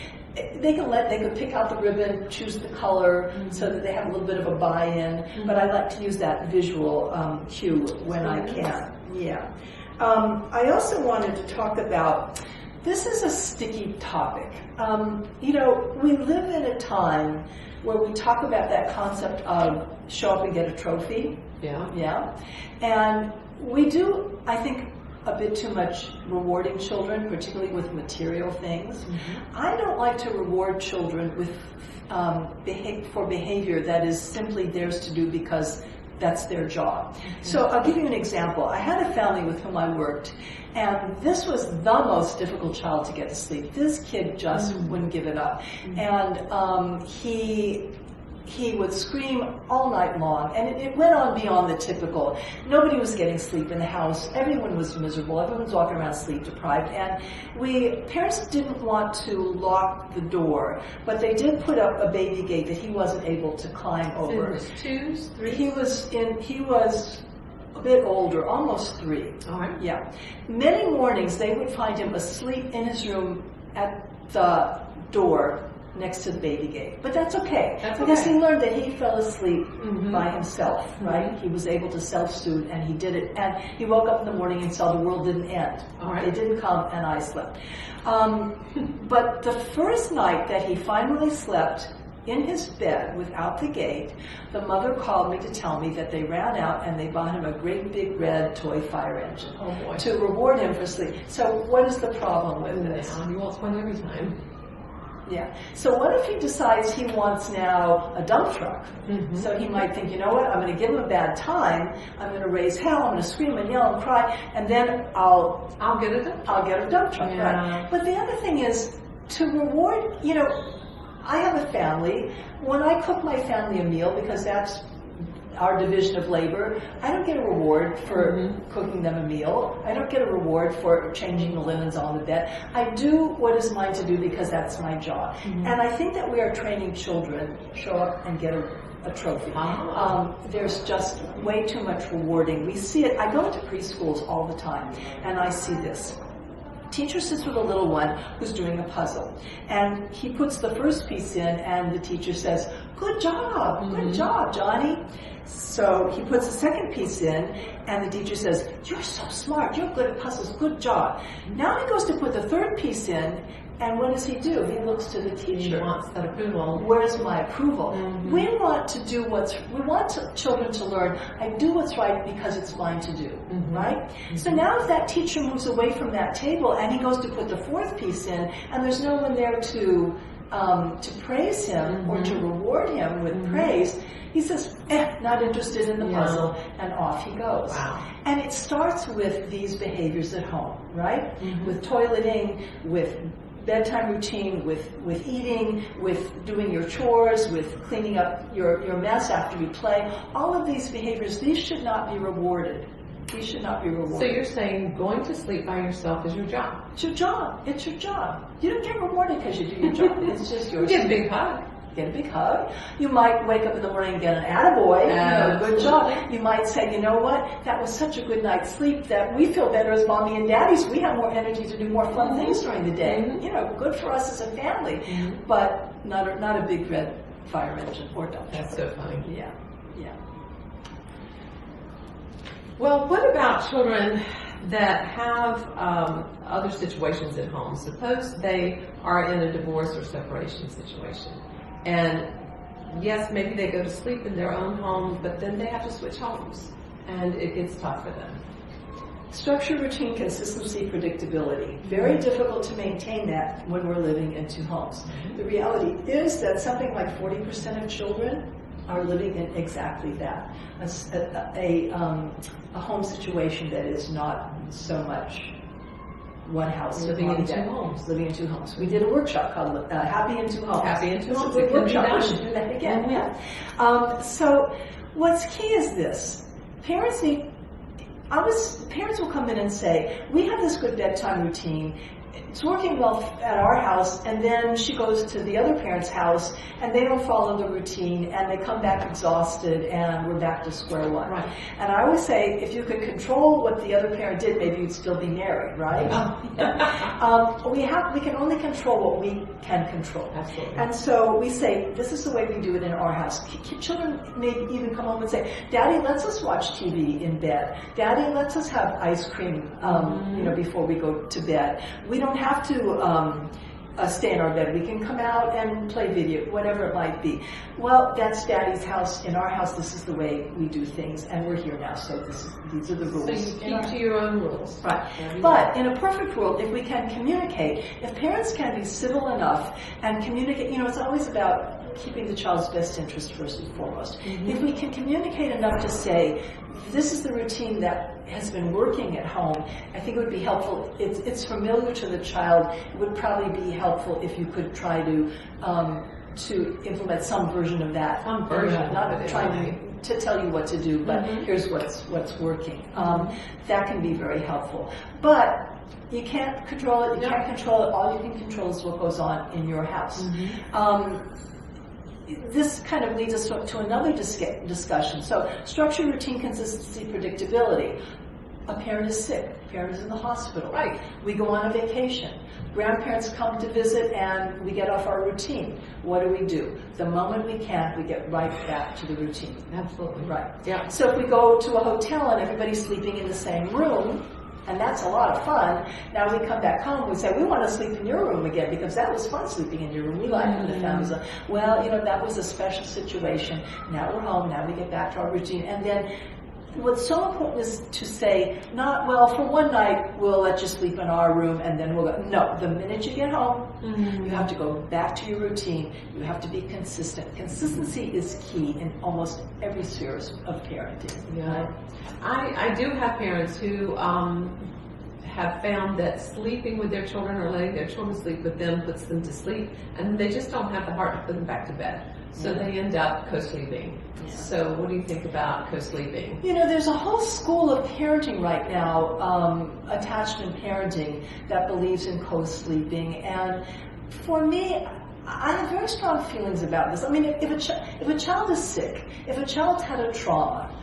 they could pick out the ribbon, choose the color, so that they have a little bit of a buy-in, but I like to use that visual cue when I can. Yeah. I also wanted to talk about, this is a sticky topic. We live in a time where we talk about that concept of show up and get a trophy. Yeah. And we do, I think, a bit too much rewarding children, particularly with material things. I don't like to reward children with for behavior that is simply theirs to do because that's their job. So I'll give you an example. I had a family with whom I worked, and this was the most difficult child to get to sleep. This kid just wouldn't give it up. And he would scream all night long, and it went on beyond the typical. Nobody was getting sleep in the house. Everyone was miserable. Everyone was walking around sleep deprived. And parents didn't want to lock the door, but they did put up a baby gate that he wasn't able to climb over. He was 2, 3? He was a bit older, almost 3. All right. Yeah. Many mornings they would find him asleep in his room at the door next to the baby gate. But that's okay. Because he learned that he fell asleep by himself, right? He was able to self-soothe, and he did it. And he woke up in the morning and saw the world didn't end. They didn't come, and I slept. But the first night that he finally slept in his bed without the gate, the mother called me to tell me that they ran out and they bought him a great big red toy fire engine to reward him for sleep. So what is the problem with this? You lost one every time. Yeah. So what if he decides he wants now a dump truck? So he might think, you know what, I'm going to give him a bad time, I'm going to raise hell, I'm going to scream and yell and cry, and then I'll get a dump truck. Yeah. Right? But the other thing is to reward, you know, I have a family. When I cook my family a meal, because that's our division of labor, I don't get a reward for cooking them a meal. I don't get a reward for changing the linens on the bed. I do what is mine to do because that's my job. And I think that we are training children show up and get a trophy. There's just way too much rewarding. We see it. I go into preschools all the time, and I see this. Teacher sits with a little one who's doing a puzzle, and he puts the first piece in, and the teacher says, good job, Johnny. So he puts the second piece in, and the teacher says, you're so smart, you're good at puzzles, good job. Now he goes to put the third piece in, and what does he do? He looks to the teacher. He wants that approval. Where's my approval? We want to do we want children to learn, I do what's right because it's mine to do, right? So now if that teacher moves away from that table and he goes to put the fourth piece in, and there's no one there to praise him or to reward him with praise, he says, not interested in the puzzle, and off he goes. Wow. And it starts with these behaviors at home, right? With toileting, with bedtime routine, with eating, with doing your chores, with cleaning up your mess after you play. All of these behaviors, these should not be rewarded. These should not be rewarded. So you're saying going to sleep by yourself is your job? It's your job. It's your job. You don't get rewarded because you do your job. It's just yours. You get a big hug. Get a big hug. You might wake up in the morning and get an attaboy. Good job. You might say, you know what, that was such a good night's sleep that we feel better as mommy and daddies. We have more energy to do more fun things during the day. You know, good for us as a family. But not a big red fire engine or dump truck. That's so funny. Yeah. Yeah. Well, what about children that have other situations at home? Suppose they are in a divorce or separation situation. And yes, maybe they go to sleep in their own home, but then they have to switch homes, and it gets tough for them. Structure, routine, consistency, predictability. Very difficult to maintain that when we're living in two homes. The reality is that something like 40% of children are living in exactly that. A home situation that is not so much one house. Living in two homes. Living in two homes. We did a workshop called Happy in Two Homes. Happy in Two Homes. It's a good workshop. We should do that again. So what's key is this. Parents will come in and say, we have this good bedtime routine. It's working well at our house, and then she goes to the other parent's house, and they don't follow the routine, and they come back exhausted, and we're back to square one. Right. And I always say, if you could control what the other parent did, maybe you'd still be married, right? We can only control what we can control. Absolutely. And so we say, this is the way we do it in our house. Children may even come home and say, Daddy, let's us watch TV in bed. Daddy, let's us have ice cream, before we go to bed. We don't have to stay in our bed. We can come out and play video, whatever it might be. Well, that's Daddy's house. In our house, this is the way we do things, and we're here now, so these are the rules. So you keep to your own rules. Right. But in a perfect world, if we can communicate, if parents can be civil enough and communicate, it's always about keeping the child's best interest first and foremost. If we can communicate enough to say, this is the routine that has been working at home, I think it would be helpful. It's familiar to the child. It would probably be helpful if you could try to implement some version of that. Some version. Not trying to tell you what to do, but here's what's working. That can be very helpful. But you can't control it. You can't control it. All you can control is what goes on in your house. This kind of leads us to another discussion. So, structure, routine, consistency, predictability. A parent is sick. A parent is in the hospital. Right. We go on a vacation. Grandparents come to visit, and we get off our routine. What do? The moment we can, we get right back to the routine. Absolutely. Right. Yeah. So if we go to a hotel and everybody's sleeping in the same room, and that's a lot of fun. Now we come back home, we say, we want to sleep in your room again because that was fun sleeping in your room. We like when the family's like, well, that was a special situation. Now we're home, now we get back to our routine. And then what's so important is to say, not, well, for one night, we'll let you sleep in our room and then we'll go. No, the minute you get home, you have to go back to your routine. You have to be consistent. Consistency is key in almost every sphere of parenting. Yeah. I do have parents who have found that sleeping with their children or letting their children sleep with them puts them to sleep, and they just don't have the heart to put them back to bed. So they end up co-sleeping. Yeah. So what do you think about co-sleeping? You know, there's a whole school of parenting right now, attachment parenting, that believes in co-sleeping. And for me, I have very strong feelings about this. I mean, if a child is sick, if a child had a trauma,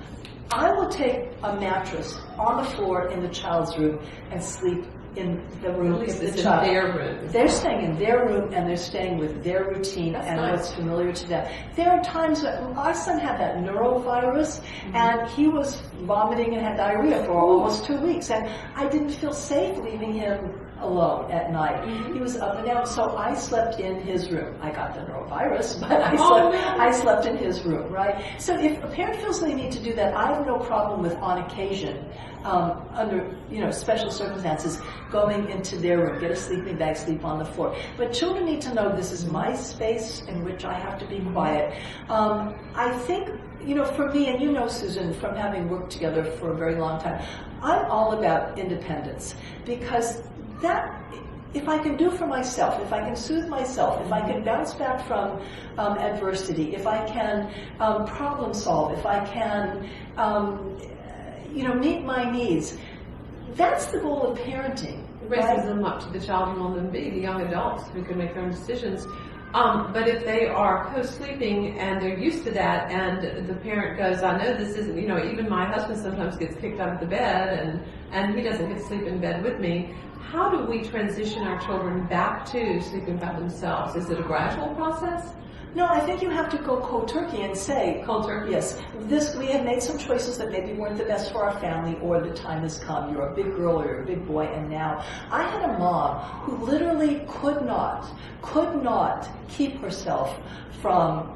I will take a mattress on the floor in the child's room and sleep in the room. At least it's in their room. They're staying in their room and they're staying with their routine. That's and nice. What's familiar to them. There are times that our son had that neurovirus and he was vomiting and had diarrhea for almost 2 weeks, and I didn't feel safe leaving him alone at night. He was up and down, so I slept in his room. I got the neurovirus, but I slept in his room, right? So if a parent feels they need to do that, I have no problem with, on occasion, under special circumstances, going into their room, get a sleeping bag, sleep on the floor. But children need to know this is my space in which I have to be quiet. I think, for me, and Susan, from having worked together for a very long time, I'm all about independence, because that, if I can do for myself, if I can soothe myself, if I can bounce back from adversity, if I can problem solve, if I can meet my needs, that's the goal of parenting. It raises them up to the child you want them to be, the young adults who can make their own decisions. But if they are co-sleeping and they're used to that, and the parent goes, I know this isn't, even my husband sometimes gets kicked out of the bed and he doesn't get to sleep in bed with me. How do we transition our children back to sleeping by themselves? Is it a gradual process? No, I think you have to go cold turkey and say, cold turkey. Yes, we have made some choices that maybe weren't the best for our family, or the time has come. You're a big girl or you're a big boy, and now. I had a mom who literally could not keep herself from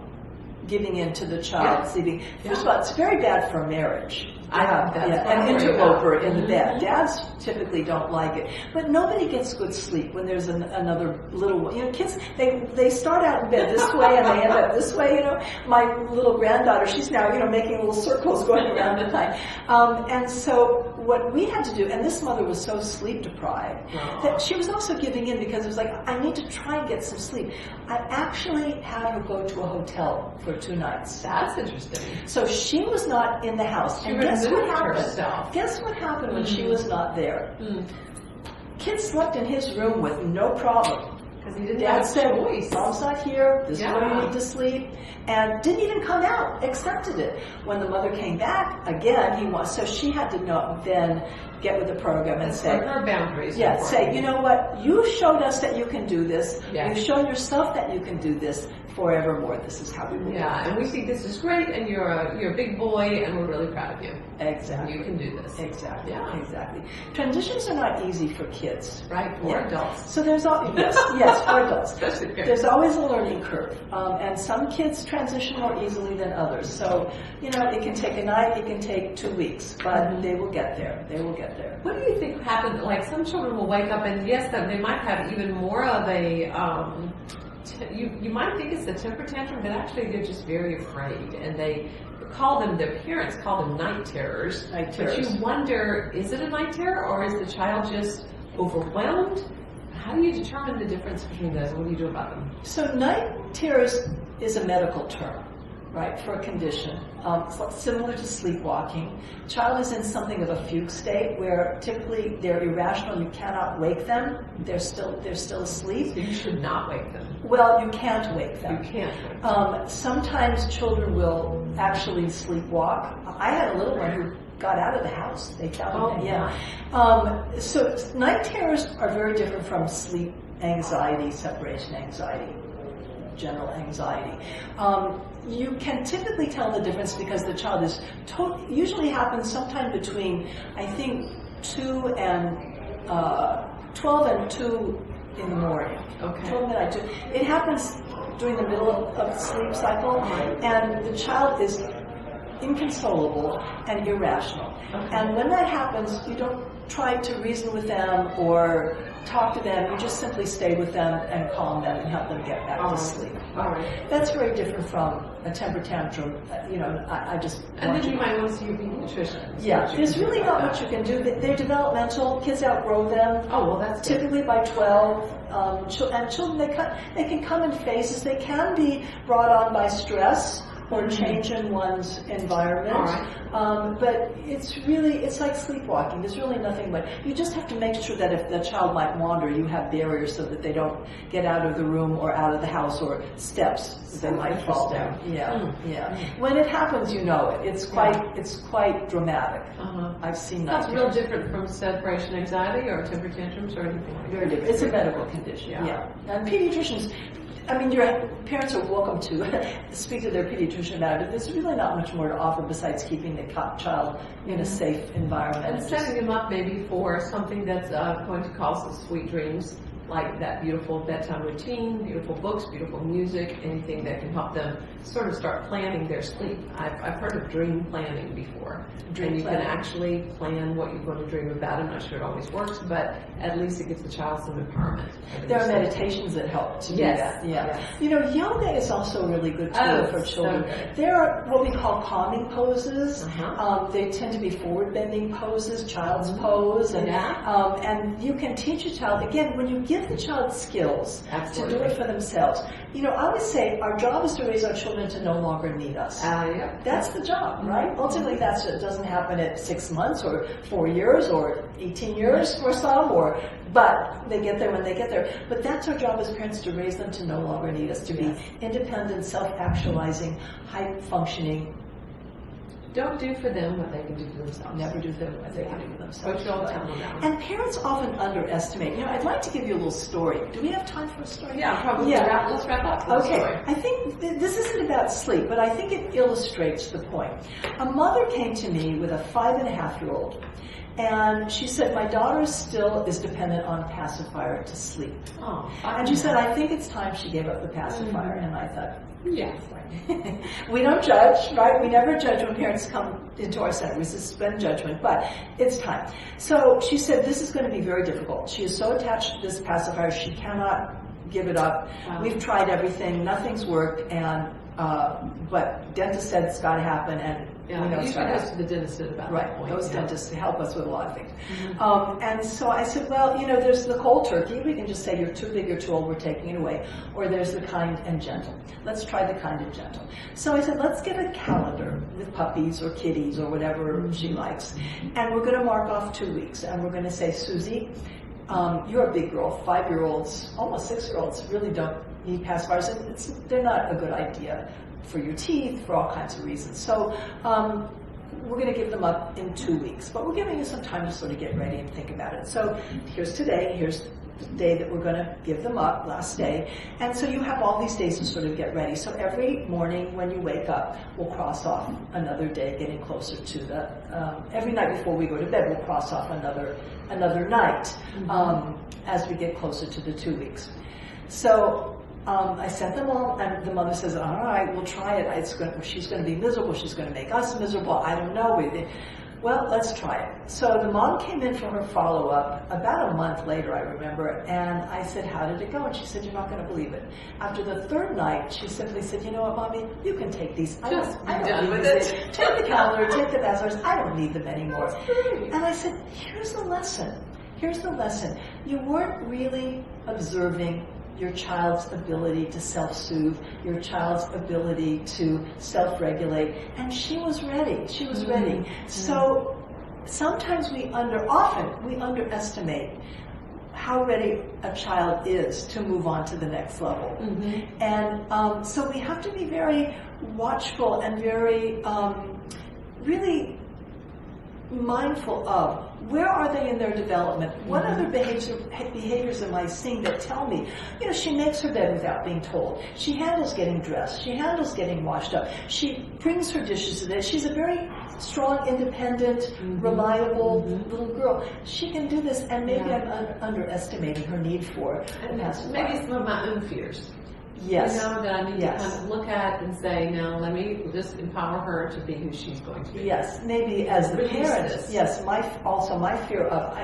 giving in to the child sleeping. First of all, it's very bad for marriage. An interloper in the bed. Dads typically don't like it, but nobody gets good sleep when there's another little one. Kids, they start out in bed this way and they end up this way. My little granddaughter, she's now making little circles going around at night. And so what we had to do, and this mother was so sleep deprived that she was also giving in, because it was like, I need to try and get some sleep. I actually had her go to a hotel for 2 nights. That's interesting. So she was not in the house. And guess what happened? Guess what happened when she was not there? Kids slept in his room with no problem. Because he didn't Dad have said, a choice. Mom's not here, this is where you need to sleep, and didn't even come out, accepted it. When the mother came back, again, so she had to then get with the program and say, her boundaries. Say, you know what, you showed us that you can do this, you've shown yourself that you can do this, forevermore, this is how we will do it. And we think this is great, and you're a big boy, and we're really proud of you. Exactly. You can do this. Exactly. Exactly. Transitions are not easy for kids. Right, or adults. So there's yes, for adults. Especially there's always a learning curve, and some kids transition more easily than others. So, it can take a night, it can take 2 weeks, but they will get there. They will get there. What do you think happened? Like, some children will wake up, and yes, they might have even more of a you might think it's a temper tantrum, but actually they're just very afraid, and their parents call them night terrors. But you wonder, is it a night terror, or is the child just overwhelmed? How do you determine the difference between those? What do you do about them? So night terrors is a medical term, right, for a condition. It's similar to sleepwalking. Child is in something of a fugue state where typically they're irrational. You cannot wake them. They're still asleep. So you should not wake them. Well, you can't wake them. You can't wake them. Sometimes children will actually sleepwalk. I had a little one who got out of the house. They found it. So night terrors are very different from sleep anxiety, separation anxiety, general anxiety. You can typically tell the difference because the child is usually happens sometime between, I think, 12 and 2 in the morning. Okay. 12 midnight 2. It happens during the middle of the sleep cycle, and the child is inconsolable and irrational. Okay. And when that happens, you don't try to reason with them or talk to them. You just simply stay with them and calm them and help them get back to sleep. All right. That's very different from a temper tantrum. I just... And then you might want to see your pediatrician. Yeah, there's really not much you can do. They're developmental. Kids outgrow them. Oh, well, that's good. Typically by 12. And children, they can come in phases. They can be brought on by stress or change in one's environment. All right. But it's like sleepwalking. There's really nothing but, you just have to make sure that if the child might wander, you have barriers so that they don't get out of the room or out of the house, or steps they might fall down. Yeah, yeah. When it happens, you know it. It's quite dramatic. I've seen that. That's real different from separation anxiety or temper tantrums or anything like that. Very different. It's a medical condition. Yeah. And pediatricians, I mean, your parents are welcome to speak to their pediatrician about it. There's really not much more to offer besides keeping the child in a safe environment. And setting them up maybe for something that's going to cause them sweet dreams, like that beautiful bedtime routine, beautiful books, beautiful music, anything that can help them sort of start planning their sleep. I've heard of dream planning before. Dream you planning. can actually plan what you're going to dream about. I'm not sure it always works, but at least it gives the child some empowerment. There are meditations that help to do that. Yeah. Yes. You know, yoga is also a really good tool for children. So there are what we call calming poses. Uh-huh. They tend to be forward bending poses, child's pose, and you can teach a child, again, when you give the child skills to do it for themselves. You know, I always say our job is to raise our children to no longer need us. That's the job, right? Ultimately, it doesn't happen at 6 months or 4 years or 18 years for some, but they get there when they get there. But that's our job as parents, to raise them to no longer need us, to be independent, self-actualizing, high-functioning. Don't do for them what they can do for themselves. Never do for them what they can do for themselves. But you'll tell them that. And parents often underestimate. You know, I'd like to give you a little story. Do we have time for a story? Yeah, probably. Yeah. Let's wrap up. Okay. I think this isn't about sleep, but I think it illustrates the point. A mother came to me with a 5.5-year-old, and she said, my daughter still is dependent on pacifier to sleep. Oh, and she said, I think it's time she gave up the pacifier. And I thought, yes. We don't judge, right? We never judge when parents come into our center. We suspend judgment, but it's time. So she said, this is going to be very difficult. She is so attached to this pacifier, she cannot give it up. Wow. We've tried everything, nothing's worked, and but dentist said it's got to happen, and we know it's got to happen. Go to the dentist at about Right, that point. those dentists help us with a lot of things. And so I said, well, you know, there's the cold turkey. We can just say you're too big, you're too old, we're taking it away. Or there's the kind and gentle. Let's try the kind and gentle. So I said, let's get a calendar with puppies or kitties or whatever she likes. And we're going to mark off 2 weeks. And we're going to say, Susie, you're a big girl. 5-year-olds, almost 6-year-olds really don't need pacifiers. They're not a good idea for your teeth, for all kinds of reasons. So we're going to give them up in 2 weeks, but we're giving you some time to sort of get ready and think about it. So here's today, here's the day that we're going to give them up, last day. And so you have all these days to sort of get ready. So every morning when you wake up, we'll cross off another day, getting closer to the, every night before we go to bed, we'll cross off another night as we get closer to the 2 weeks. So I sent them all, and the mother says, all right, we'll try it. She's going to be miserable. She's going to make us miserable. I don't know. Well, let's try it. So the mom came in for her follow-up about a month later, I remember, and I said, how did it go? And she said, you're not going to believe it. After the 3rd night, she simply said, you know what, Mommy, you can take these. I don't need these. Take the calendar, take the pacifiers. I don't need them anymore. And I said, here's the lesson. Here's the lesson. You weren't really observing your child's ability to self-soothe, your child's ability to self-regulate, and she was ready. She was ready. So sometimes often we underestimate how ready a child is to move on to the next level. And so we have to be very watchful and very really mindful of where are they in their development? What other behaviors am I seeing that tell me, you know, she makes her bed without being told. She handles getting dressed. She handles getting washed up. She brings her dishes to bed. She's a very strong, independent, reliable little girl. She can do this, and maybe I'm underestimating her need for maybe some of my own fears. Yes. You know, that I need Yes. to kind of look at and say, no, let me just empower her to be who she's going to be. Yes, maybe as the Release parent. this. Yes, my fear of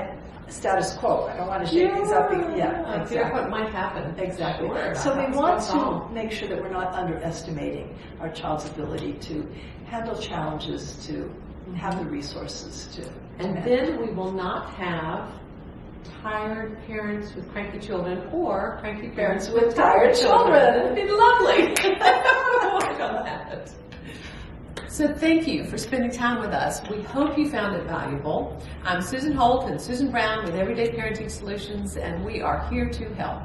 status quo. I don't want to shake things up. I fear what might happen. Exactly. Sure, So we that's want what's to wrong. make sure that we're not underestimating our child's ability to handle challenges, to have the resources to. And then we will not have tired parents with cranky children or cranky parents with tired children. It'd be lovely. Work on that. So thank you for spending time with us. We hope you found it valuable. I'm Susan Holt and Susan Brown with Everyday Parenting Solutions, and we are here to help.